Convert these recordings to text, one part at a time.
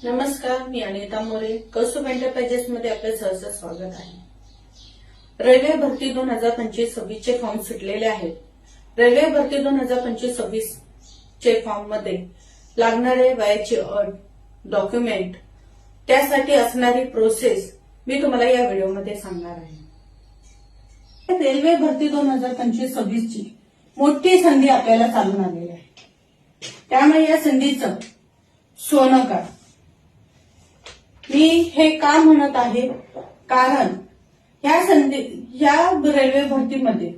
नमस्कार, मी अनिता मोरे. कौस्तुभ एंटरप्राइजेस मध्ये आपले सहर्ष स्वागत आहे. रेल्वे भरती 2025-26 चे फॉर्म सुटलेले आहेत. रेल्वे भरती 2025-26 चे फॉर्म मध्ये लागणारे वयाची अट, डॉक्युमेंट, त्यासाठी असणारी प्रोसेस मी तुम्हाला या व्हिडिओमध्ये सांगणार आहे. रेल्वे भरती 2025-26 ची मोठी संधी आपल्याला चालून आलेली आहे. त्यामुळे या संधीचं सोनं काढ. मी हे का म्हणत आहे, कारण या रेल्वे भरतीमध्ये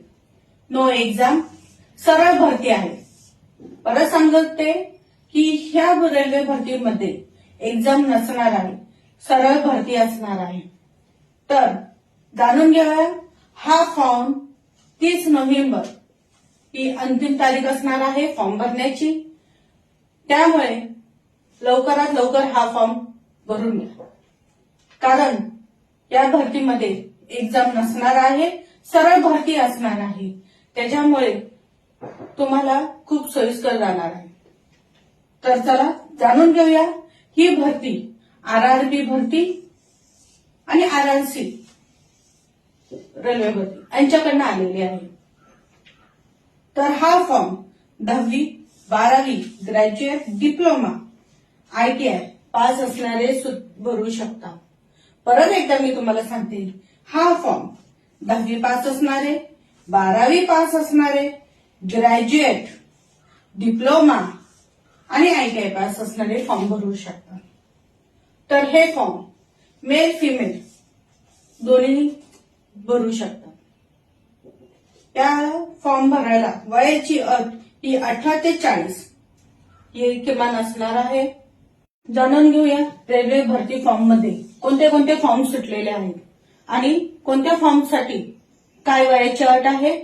नो एक्झाम, सरळ भरती आहे. परत सांगते की ह्या रेल्वे भरतीमध्ये एक्झाम नसणार आहे, सरळ भरती असणार आहे. तर जाणून घ्या, हा फॉर्म 30 नोव्हेंबर ही अंतिम तारीख असणार आहे फॉर्म भरण्याची. त्यामुळे लवकरात लवकर हा फॉर्म भरून घ्या, कारण या भरतीमध्ये एक्झाम नसणार आहे, सरळ भरती असणार आहे. त्याच्यामुळे तुम्हाला खूप सोयीस्कर जाणार आहे. तर चला जाणून घेऊया, ही भरती आरआरबी भरती आणि आरआरसी रेल्वे भरती यांच्याकडनं आलेली आहे. तर हा फॉर्म 10वी, 12वी, ग्रॅज्युएट, डिप्लोमा, ITI पास असणारे भरू शकता. परत एकदा मी तुम्हाला सांगते, हा फॉर्म 10वी पास असणारे, 12वी पास असणारे, ग्रॅज्युएट, डिप्लोमा आणि ITI पास असणारे फॉर्म भरू शकतात. तर हे फॉर्म मेल फिमेल दोन्ही भरू शकतात. या फॉर्म भरायला वयाची अट ही 18 ते 40 हे किमान असणार आहे. जाणून घेऊया रेल्वे भरती फॉर्म मध्ये कोणते कोणते फॉर्म सुटलेले आहेत आणि कोणत्या फॉर्मसाठी काय वयाची अट आहे,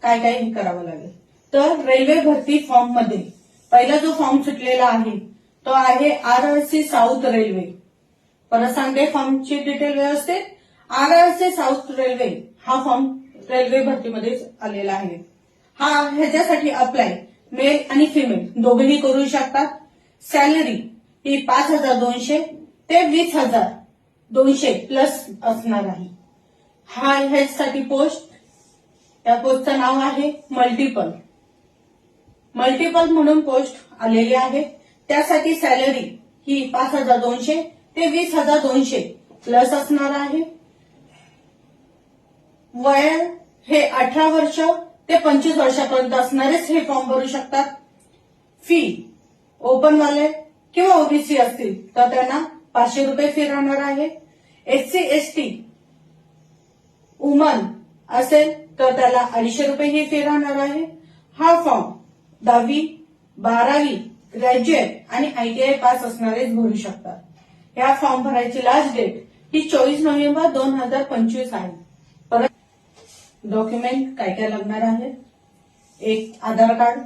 काय काय हे करावं लागेल. तर रेल्वे भरती फॉर्म मध्ये पहिला जो फॉर्म सुटलेला आहे तो आहे आरआरसी साऊथ रेल्वे. परत सांगते फॉर्मची डिटेल व्यवस्थित. आरआरसी साऊथ रेल्वे हा फॉर्म रेल्वे भरतीमध्ये आलेला आहे. ह्याच्यासाठी अप्लाय मेल आणि फिमेल दोघेही करू शकतात. सॅलरी ही 5,200 ते 20,200 प्लस असणार आहे. ह्यासाठी पोस्ट, त्या पोस्टचं नाव आहे मल्टिपल म्हणून पोस्ट आलेली आहे. त्यासाठी सॅलरी ही 5,200 ते 20,200 प्लस असणार आहे. वय हे 18 वर्ष ते 25 वर्षापर्यंत असणारेच हे फॉर्म भरू शकतात. फी ओपन वाले किंवा ओबीसी असतील तर त्यांना 500 रुपये फी राहणार आहे. SC ST वुमन असेल तर त्याला 250 रुपये ही फी राहणार आहे. हा फॉर्म 10वी, 12वी, ग्रॅज्युएट आणि ITI पास असणारेच भरू शकतात. या फॉर्म भरायची लास्ट डेट ही 24 नोव्हेंबर 2025 आहे. परत डॉक्युमेंट काय काय लागणार आहे, एक आधार कार्ड,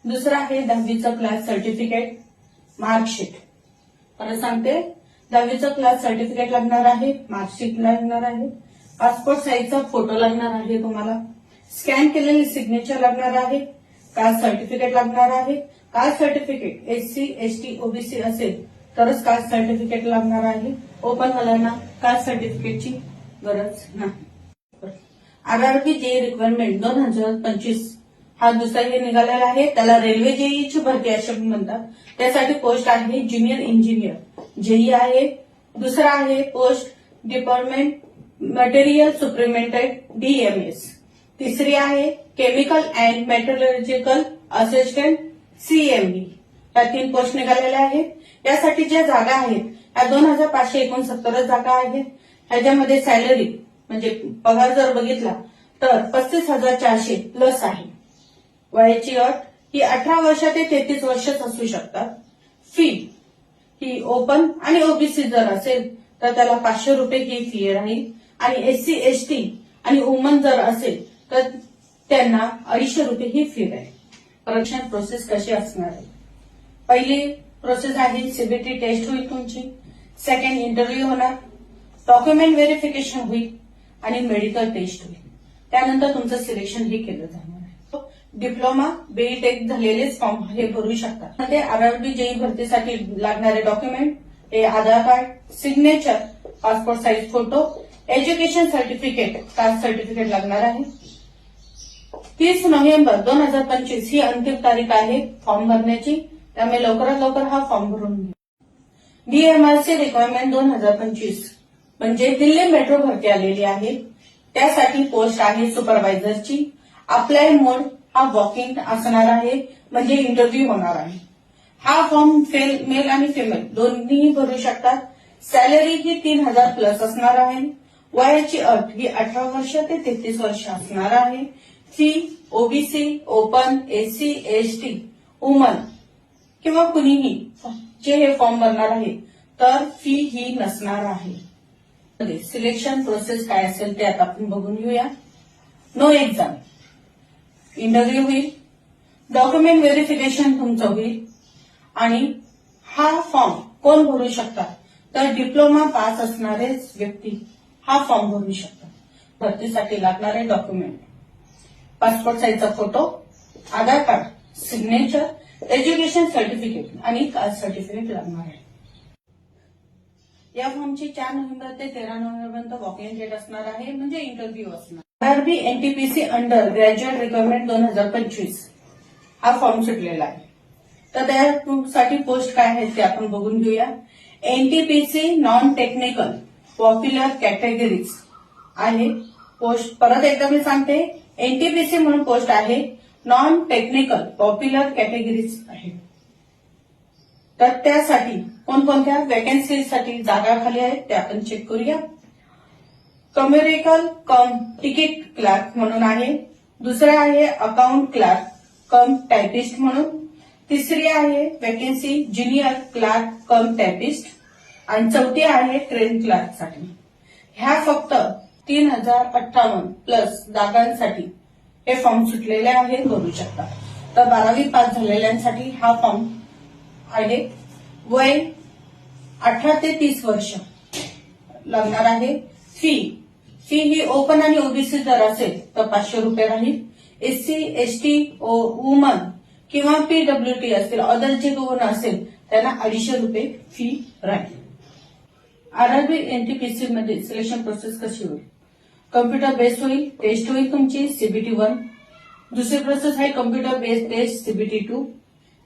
दुसरं आहे 10वीचं क्लास सर्टिफिकेट, मार्कशीट. परत सांगते 10वीचं क्लास सर्टिफिकेट लागणार आहे, मार्कशीट लागणार आहे, पासपोर्ट साईजचा फोटो लागणार आहे तुम्हाला, स्कॅन केलेली सिग्नेचर लागणार आहे, कास्ट सर्टिफिकेट लागणार आहे. Caste certificate SC ST OBC असेल तरच कास्ट सर्टिफिकेट लागणार आहे. ओपन वाल्यांना कास्ट सर्टिफिकेटची गरज नाही. आरआरबी जे रिक्वायरमेंट 2025 हा दुसरा हे निघालेला आहे. त्याला रेल्वे जेईची भरती असे म्हणतात. त्यासाठी पोस्ट आहे ज्युनियर इंजिनियर जेई आहे. दुसरा आहे post department material superintendent DMS. तिसरी आहे chemical and metallurgical assistant CME. या 3 पोस्ट निघालेल्या आहेत. यासाठी ज्या जागा आहेत त्या 2,569 जागा आहेत. ह्याच्यामध्ये सॅलरी म्हणजे पगार जर बघितला तर 35,400 प्लस आहे. वयाची अट ही 18 वर्ष ते 33 वर्षच असू शकतात. फी ही ओपन आणि ओबीसी जर असेल तर त्याला 500 रुपये ही फी राहील आणि SC ST आणि वुमन जर असेल तर त्यांना 250 रुपये ही फी राहील. परीक्षा प्रोसेस कशी असणार आहे, पहिली प्रोसेस आहे CBT टेस्ट होईल तुमची, सेकंड इंटरव्ह्यू होणार, डॉक्युमेंट व्हेरिफिकेशन होईल आणि मेडिकल टेस्ट होईल. त्यानंतर तुमचं सिलेक्शन हे केलं जाणार आहे. डिप्लोमा बीई टेक झालेलेच फॉर्म हे भरू शकतात. मध्ये आरआरबी जेई भरतीसाठी लागणारे डॉक्युमेंट हे Aadhaar card, signature, passport size photo, education certificate, caste certificate लागणार आहे. 30 नोव्हेंबर 2025 ही अंतिम तारीख आहे फॉर्म भरण्याची. त्यामुळे लवकरात लवकर हा फॉर्म भरून घ्या. डीएमआरसी रिक्वायरमेंट 2025 म्हणजे दिल्ली मेट्रो भरती आलेली आहे. त्यासाठी पोस्ट आहे सुपरवायझरची. अप्लाय मोड हा वॉक इन असणार आहे, म्हणजे इंटरव्ह्यू होणार आहे. हा फॉर्म मेल आणि फिमेल दोन्ही भरू शकतात. सॅलरी ही 3,000 प्लस असणार आहे. वयाची अट ही 18 वर्ष ते 33 वर्ष असणार आहे. Fee OBC, open, SC, ST, woman किंवा कुणीही जे हे फॉर्म भरणार आहे तर फी ही नसणार आहे. सिलेक्शन प्रोसेस काय असेल ते आता आपण बघून घेऊया. नो एक्झाम, इंटरव्ह्यू होईल, डॉक्युमेंट व्हेरिफिकेशन तुमचं होईल आणि हा फॉर्म कोण भरू शकतात तर डिप्लोमा पास असणारेच व्यक्ती हा फॉर्म भरू शकतात. भरतीसाठी लागणारे डॉक्युमेंट पासपोर्ट साईजचा फोटो, आधार कार्ड, सिग्नेचर, एज्युकेशन सर्टिफिकेट आणि कास्ट सर्टिफिकेट लागणार आहे. या फॉर्मची 4 नोव्हेंबर ते 13 नोव्हेंबरपर्यंत वॉक इन डेट असणार आहे, म्हणजे इंटरव्ह्यू असणार. RRB NTPC under graduate requirement 2025 हा फॉर्म सुटलेला आहे. तर त्यासाठी पोस्ट काय आहेत ते आपण बघून घेऊया. NTPC non technical popular categories आहे पोस्ट. परत एकदा मी सांगते, एनटीपीसी म्हणून पोस्ट आहे, नॉन टेक्निकल पॉप्युलर कॅटेगरीज आहे. तर त्यासाठी कोणकोणत्या वॅकन्सीसाठी जागा खाली आहेत ते आपण चेक करूया. कम्युनिकल कम तिकीट क्लार्क म्हणून आहे. दुसरा आहे अकाउंट क्लार्क कम टायपिस्ट म्हणून. तिसरी आहे vacancy junior clerk cum typist आणि चौथी आहे ट्रेन क्लार्कसाठी. ह्या फक्त 3,058 प्लस जागांसाठी हे फॉर्म सुटलेले आहेत, भरू शकता. तर 12वी पास झालेल्यांसाठी हा फॉर्म आहे. वय 18 ते 30 वर्ष लागणार आहे. फी ही ओपन आणि ओबीसी जर असेल तर 500 रुपये राहील. एससी, एसटी, वुमन किंवा पीडब्ल्यूटी असतील, अदर जे कोण असेल त्यांना 250 रुपये फी राहील. आरआरबी एनटीपीसी मध्ये सिलेक्शन प्रोसेस कशी होईल? कम्प्युटर बेस्ड होईल. टेस्ट होईल तुमची सीबीटी 1. दुसरी प्रोसेस आहे कम्प्युटर बेस्ड टेस्ट सीबीटी 2.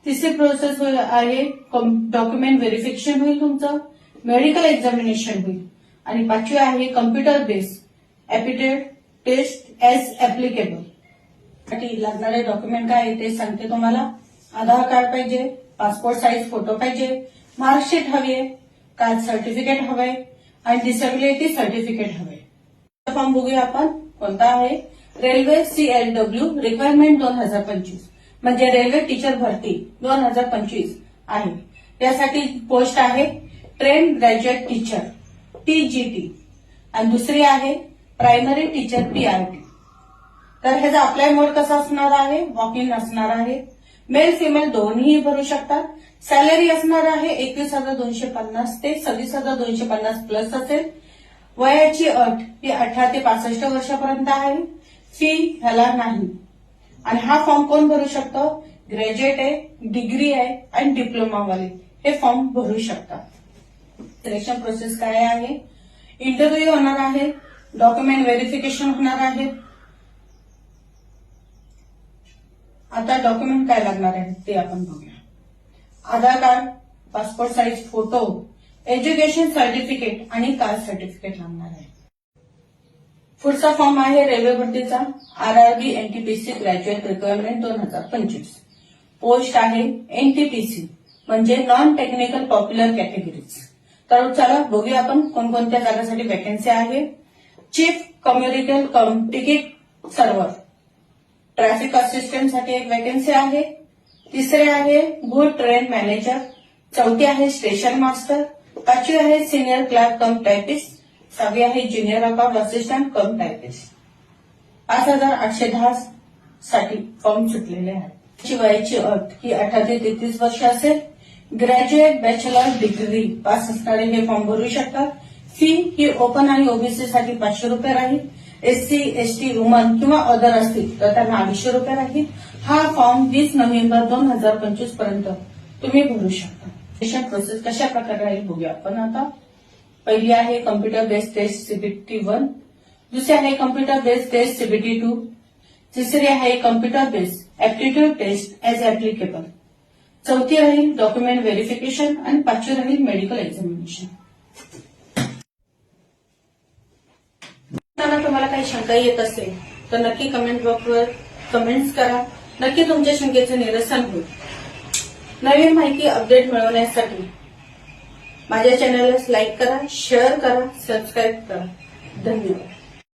तिसरी प्रोसेस आहे डॉक्युमेंट व्हेरिफिकेशन होईल तुमचं. मेडिकल एक्झामिनेशन होईल. आणि 5वी आहे computer based aptitude test as applicable. साठी लागणारे डॉक्युमेंट काय आहे ते सांगते तुम्हाला. आधार कार्ड पाहिजे, पासपोर्ट साईज फोटो पाहिजे, मार्कशीट हवी आहे, कास्ट सर्टिफिकेट हवंय आणि डिसेबिलिटी सर्टिफिकेट हवंय. फॉर्म बघूया आपण कोणता आहे. रेल्वे सीएलडब्ल्यू रिक्वायरमेंट 2025 म्हणजे रेल्वे टीचर भरती 2025 आहे. यासाठी पोस्ट आहे ट्रेन ग्रॅज्युएट टीचर टीजीटी आणि दुसरी आहे प्रायमरी टीचर पीआरटी. तर ह्याचा अप्लाय मोड कसा असणार आहे? वॉक इन असणार आहे. मेल फिमेल दोन्ही भरू शकतात. सॅलरी असणार आहे 21,250 ते 26,250 प्लस असेल. वयाची अट ही 18 ते 65 वर्षापर्यंत आहे. फी ह्याला नाही. आणि हा फॉर्म कोण भरू शकतो? ग्रॅज्युएट आहे, डिग्री आहे आणि डिप्लोमावाले हे फॉर्म भरू शकतात. सिलेक्शन प्रोसेस काय आहे? इंटरव्ह्यू होणार आहे, डॉक्युमेंट व्हेरिफिकेशन होणार आहे. आता डॉक्युमेंट काय लागणार आहे ते आपण बघूया. Aadhaar card, passport size photo, education certificate आणि कास्ट सर्टिफिकेट लागणार आहे. पुढचा फॉर्म आहे रेल्वे भरतीचा RRB NTPC graduate requirement 2025. Post आहे एनटीपीसी म्हणजे नॉन टेक्निकल पॉप्युलर कॅटेगरीज. तर चला बघूया आपण कोणकोणत्या जागांसाठी वॅकन्सी आहे. Chief commercial cum ticket server, traffic असिस्टंटसाठी एक वॅकन्सी आहे. तिसरे आहे गुड ट्रेन मॅनेजर. चौथी आहे स्टेशन मास्टर. 5वी आहे सिनियर क्लार्क कम टायपिस्ट. 6वी आहे junior account assistant cum typist. 5,810 साठी फॉर्म सुटलेले आहेत. वयाची अट ही 18 ते 33 वर्ष असेल. ग्रॅज्युएट बॅचलर डिग्री पास असणारे हे फॉर्म भरू शकतात. फी ही ओपन आणि ओबीसी साठी 500 रुपये राहील. SC, ST, वुमन किंवा अदर असतील तर त्यांना 250 रुपये राहील. हा फॉर्म 20 नोव्हेंबर 2025 पर्यंत तुम्ही भरू शकता. ऍप्लिकेशन प्रोसेस कशा प्रकारे राहील बघूया आपण आता. पहिली आहे कम्प्युटर बेस्ड टेस्ट CBT 1, दुसरी आहे कम्प्युटर बेस्ड टेस्ट CBT 2, तिसरी आहे computer based aptitude test as applicable, चौथी राहील डॉक्युमेंट व्हेरिफिकेशन आणि पाचवी राहील मेडिकल एक्झामिनेशन. तुम्हाला काही शंका येत असेल तर नक्की कमेंट बॉक्सवर कमेंट्स करा. नक्की तुमच्या शंकेचं निरसन होईल. नवीन माहिती अपडेट मिळवण्यासाठी माझ्या चॅनलला लाईक करा, शेअर करा, सबस्क्राईब करा. धन्यवाद.